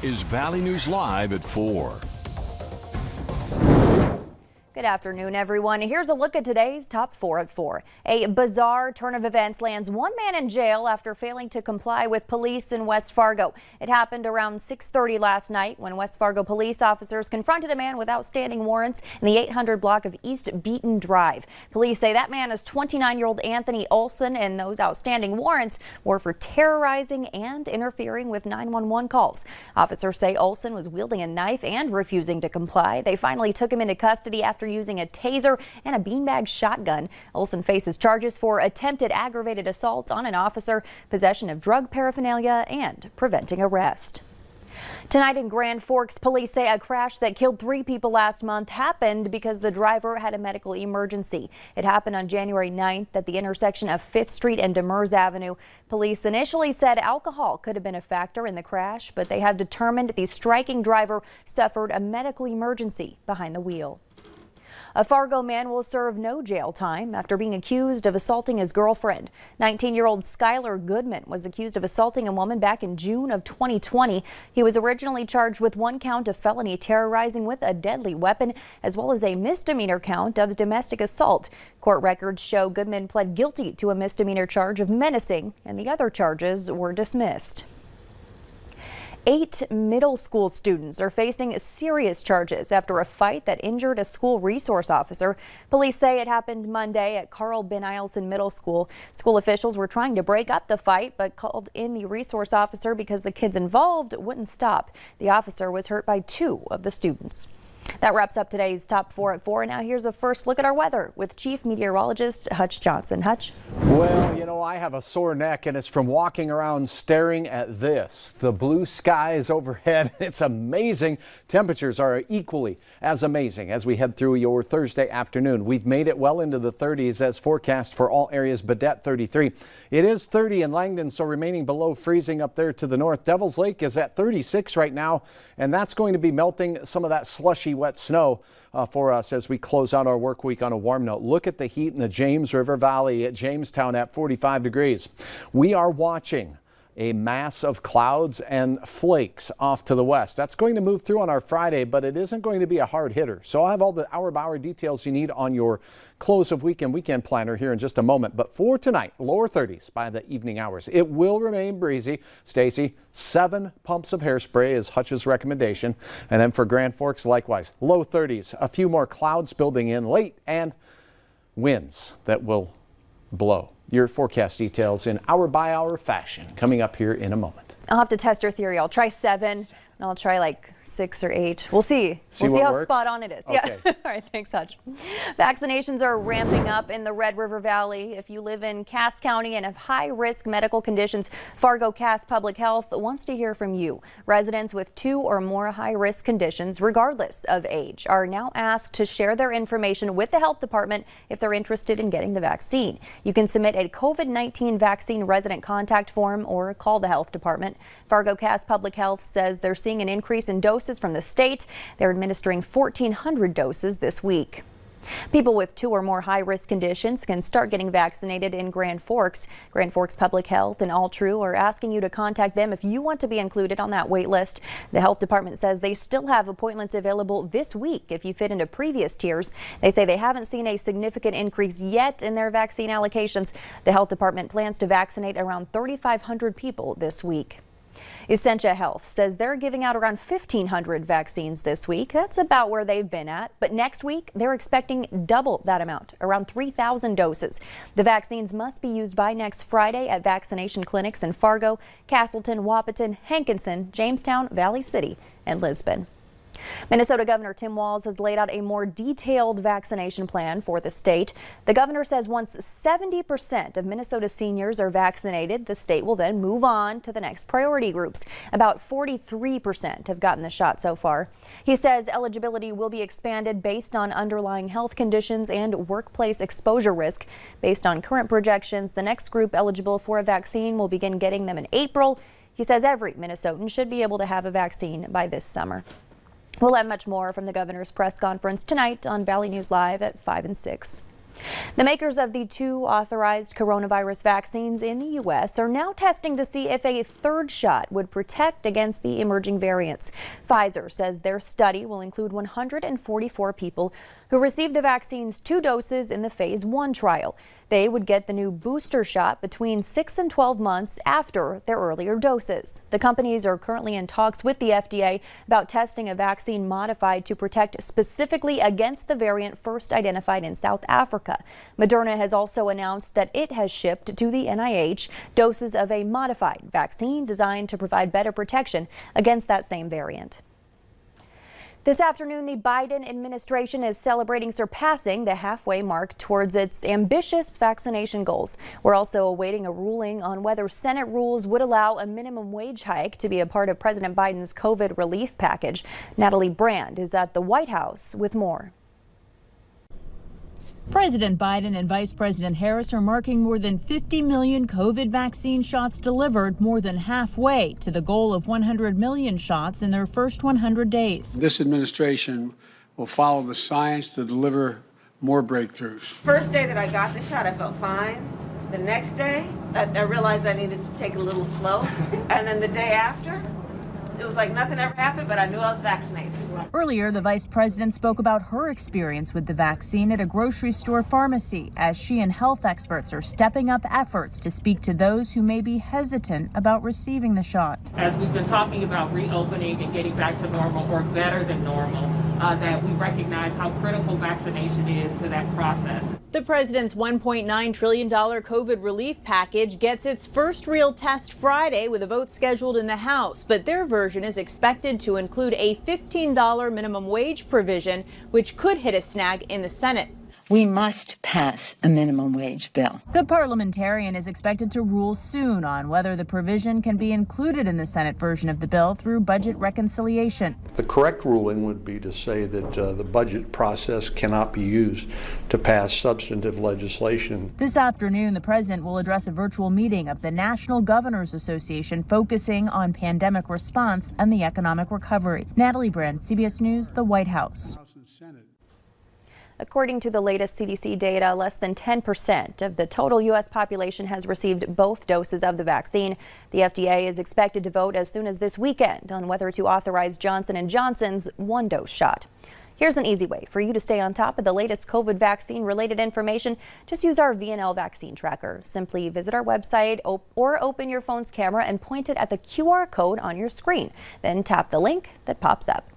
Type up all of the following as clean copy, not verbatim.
is Valley News Live at 4. Good afternoon, everyone. Here's a look at today's top 4 at 4. A bizarre turn of events lands one man in jail after failing to comply with police in West Fargo. It happened around 6:30 last night when West Fargo police officers confronted a man with outstanding warrants in the 800 block of East Beaton Drive. Police say that man is 29-year-old Anthony Olson, and those outstanding warrants were for terrorizing and interfering with 911 calls. Officers say Olson was wielding a knife and refusing to comply. They finally took him into custody after using a taser and a beanbag shotgun. Olson faces charges for attempted aggravated assault on an officer, possession of drug paraphernalia, and preventing arrest. Tonight in Grand Forks, police say a crash that killed 3 people last month happened because the driver had a medical emergency. It happened on January 9th at the intersection of 5th Street and Demers Avenue. Police initially said alcohol could have been a factor in the crash, but they have determined the striking driver suffered a medical emergency behind the wheel. A Fargo man will serve no jail time after being accused of assaulting his girlfriend. 19-year-old Skylar Goodman was accused of assaulting a woman back in June of 2020. He was originally charged with 1 count of felony terrorizing with a deadly weapon, as well as a misdemeanor count of domestic assault. Court records show Goodman pled guilty to a misdemeanor charge of menacing, and the other charges were dismissed. 8 middle school students are facing serious charges after a fight that injured a school resource officer. Police say it happened Monday at Carl Ben Eielson Middle School. School officials were trying to break up the fight, but called in the resource officer because the kids involved wouldn't stop. The officer was hurt by 2 of the students. That wraps up today's top 4 at 4. Now here's a first look at our weather with Chief Meteorologist Hutch Johnson. Hutch? Well, you know, I have a sore neck, and it's from walking around staring at this. The blue skies overhead. It's amazing. Temperatures are equally as amazing as we head through your Thursday afternoon. We've made it well into the 30s as forecast for all areas. Badette 33. It is 30 in Langdon, so remaining below freezing up there to the north. Devil's Lake is at 36 right now, and that's going to be melting some of that slushy wet snow for us as we close out our work week on a warm note. Look at the heat in the James River Valley at Jamestown at 45 degrees. We are watching a mass of clouds and flakes off to the west. That's going to move through on our Friday, but it isn't going to be a hard hitter. So I'll have all the hour-by-hour details you need on your close of weekend planner here in just a moment. But for tonight, lower 30s by the evening hours. It will remain breezy. Stacy, 7 pumps of hairspray is Hutch's recommendation. And then for Grand Forks, likewise, low 30s. A few more clouds building in late and winds that will blow. Your forecast details in hour-by-hour fashion coming up here in a moment. I'll have to test your theory. I'll try 7 and I'll try like 6 or 8. We'll see. We'll see how works. spot on it is. Okay. Yeah. All right. Thanks, Hutch. Vaccinations are ramping up in the Red River Valley. If you live in Cass County and have high-risk medical conditions, Fargo Cass Public Health wants to hear from you. Residents with 2 or more high-risk conditions, regardless of age, are now asked to share their information with the health department if they're interested in getting the vaccine. You can submit a COVID-19 vaccine resident contact form or call the health department. Fargo Cass Public Health says they're seeing an increase in doses from the state. They're administering 1,400 doses this week. People with 2 or more high-risk conditions can start getting vaccinated in Grand Forks. Grand Forks Public Health and All True are asking you to contact them if you want to be included on that wait list. The health department says they still have appointments available this week if you fit into previous tiers. They say they haven't seen a significant increase yet in their vaccine allocations. The health department plans to vaccinate around 3,500 people this week. Essentia Health says they're giving out around 1,500 vaccines this week. That's about where they've been at. But next week, they're expecting double that amount, around 3,000 doses. The vaccines must be used by next Friday at vaccination clinics in Fargo, Castleton, Wahpeton, Hankinson, Jamestown, Valley City, and Lisbon. Minnesota Governor Tim Walz has laid out a more detailed vaccination plan for the state. The governor says once 70% of Minnesota seniors are vaccinated, the state will then move on to the next priority groups. About 43% have gotten the shot so far. He says eligibility will be expanded based on underlying health conditions and workplace exposure risk. Based on current projections, the next group eligible for a vaccine will begin getting them in April. He says every Minnesotan should be able to have a vaccine by this summer. We'll have much more from the governor's press conference tonight on Valley News Live at 5 and 6. The makers of the 2 authorized coronavirus vaccines in the U.S. are now testing to see if a 3rd shot would protect against the emerging variants. Pfizer says their study will include 144 people who received the vaccine's 2 doses in the phase 1 trial. They would get the new booster shot between 6 and 12 months after their earlier doses. The companies are currently in talks with the FDA about testing a vaccine modified to protect specifically against the variant first identified in South Africa. Moderna has also announced that it has shipped to the NIH doses of a modified vaccine designed to provide better protection against that same variant. This afternoon, the Biden administration is celebrating surpassing the halfway mark towards its ambitious vaccination goals. We're also awaiting a ruling on whether Senate rules would allow a minimum wage hike to be a part of President Biden's COVID relief package. Natalie Brand is at the White House with more. President Biden and Vice President Harris are marking more than 50 million COVID vaccine shots delivered, more than halfway to the goal of 100 million shots in their first 100 days. This administration will follow the science to deliver more breakthroughs. First day that I got the shot, I felt fine. The next day, I realized I needed to take it a little slow. And then the day after, it was like nothing ever happened, but I knew I was vaccinated. Earlier, the vice president spoke about her experience with the vaccine at a grocery store pharmacy, as she and health experts are stepping up efforts to speak to those who may be hesitant about receiving the shot. As we've been talking about reopening and getting back to normal or better than normal, that we recognize how critical vaccination is to that process. The president's $1.9 trillion COVID relief package gets its first real test Friday with a vote scheduled in the House, but their version is expected to include a $15 minimum wage provision, which could hit a snag in the Senate. We must pass a minimum wage bill. The parliamentarian is expected to rule soon on whether the provision can be included in the Senate version of the bill through budget reconciliation. The correct ruling would be to say that the budget process cannot be used to pass substantive legislation. This afternoon, the president will address a virtual meeting of the National Governors Association focusing on pandemic response and the economic recovery. Natalie Brand, CBS News, the White House. According to the latest CDC data, less than 10% of the total U.S. population has received both doses of the vaccine. The FDA is expected to vote as soon as this weekend on whether to authorize Johnson & Johnson's 1-dose shot. Here's an easy way for you to stay on top of the latest COVID vaccine-related information. Just use our VNL vaccine tracker. Simply visit our website or open your phone's camera and point it at the QR code on your screen. Then tap the link that pops up.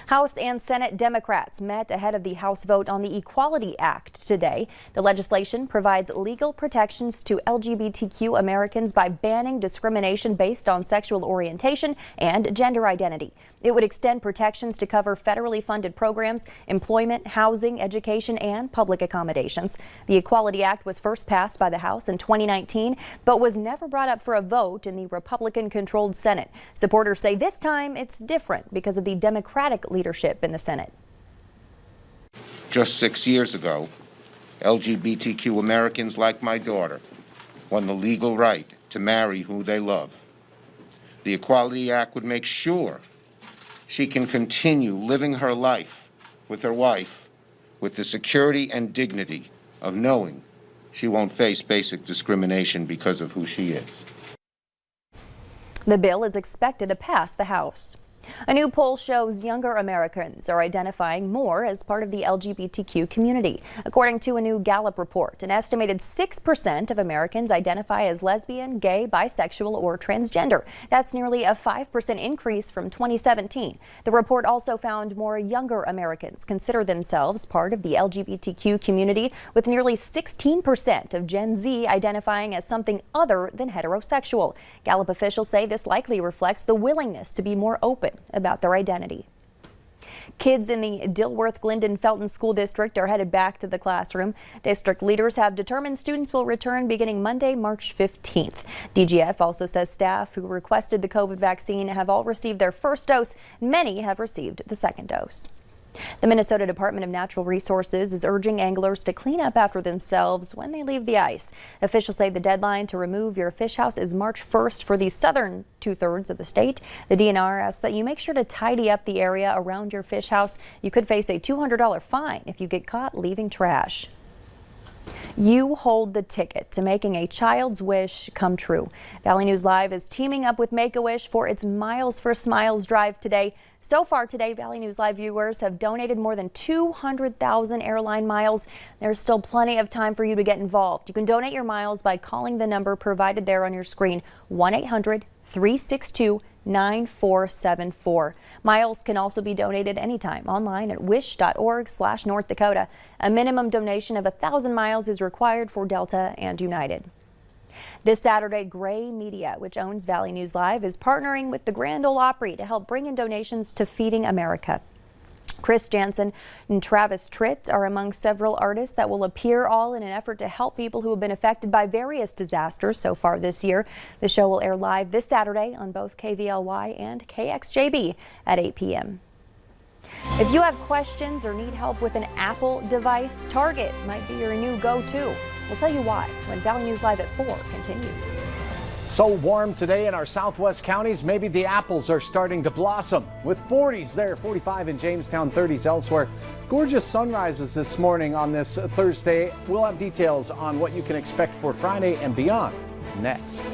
House and Senate Democrats met ahead of the House vote on the Equality Act today. The legislation provides legal protections to LGBTQ Americans by banning discrimination based on sexual orientation and gender identity. It would extend protections to cover federally funded programs, employment, housing, education, and public accommodations. The Equality Act was first passed by the House in 2019, but was never brought up for a vote in the Republican-controlled Senate. Supporters say this time it's different because of the Democratic leadership in the Senate. Just 6 years ago, LGBTQ Americans like my daughter won the legal right to marry who they love. The Equality Act would make sure she can continue living her life with her wife with the security and dignity of knowing she won't face basic discrimination because of who she is. The bill is expected to pass the House. A new poll shows younger Americans are identifying more as part of the LGBTQ community. According to a new Gallup report, an estimated 6% of Americans identify as lesbian, gay, bisexual, or transgender. That's nearly a 5% increase from 2017. The report also found more younger Americans consider themselves part of the LGBTQ community, with nearly 16% of Gen Z identifying as something other than heterosexual. Gallup officials say this likely reflects the willingness to be more open about their identity. Kids in the Dilworth-Glendon-Felton School District are headed back to the classroom. District leaders have determined students will return beginning Monday, March 15th. DGF also says staff who requested the COVID vaccine have all received their first dose. Many have received the second dose. The Minnesota Department of Natural Resources is urging anglers to clean up after themselves when they leave the ice. Officials say the deadline to remove your fish house is March 1st for the southern two-thirds of the state. The DNR asks that you make sure to tidy up the area around your fish house. You could face a $200 fine if you get caught leaving trash. You hold the ticket to making a child's wish come true. Valley News Live is teaming up with Make-A-Wish for its Miles for Smiles drive today. So far today, Valley News Live viewers have donated more than 200,000 airline miles. There's still plenty of time for you to get involved. You can donate your miles by calling the number provided there on your screen, 1-800-362-9474. Miles can also be donated anytime online at wish.org/North Dakota. A minimum donation of 1,000 miles is required for Delta and United. This Saturday, Gray Media, which owns Valley News Live, is partnering with the Grand Ole Opry to help bring in donations to Feeding America. Chris Jansen and Travis Tritt are among several artists that will appear, all in an effort to help people who have been affected by various disasters so far this year. The show will air live this Saturday on both KVLY and KXJB at 8 p.m. If you have questions or need help with an Apple device, Target might be your new go-to. We'll tell you why when Valley News Live at 4 continues. So warm today in our southwest counties, maybe the apples are starting to blossom. With 40s there, 45 in Jamestown, 30s elsewhere. Gorgeous sunrises this morning on this Thursday. We'll have details on what you can expect for Friday and beyond next.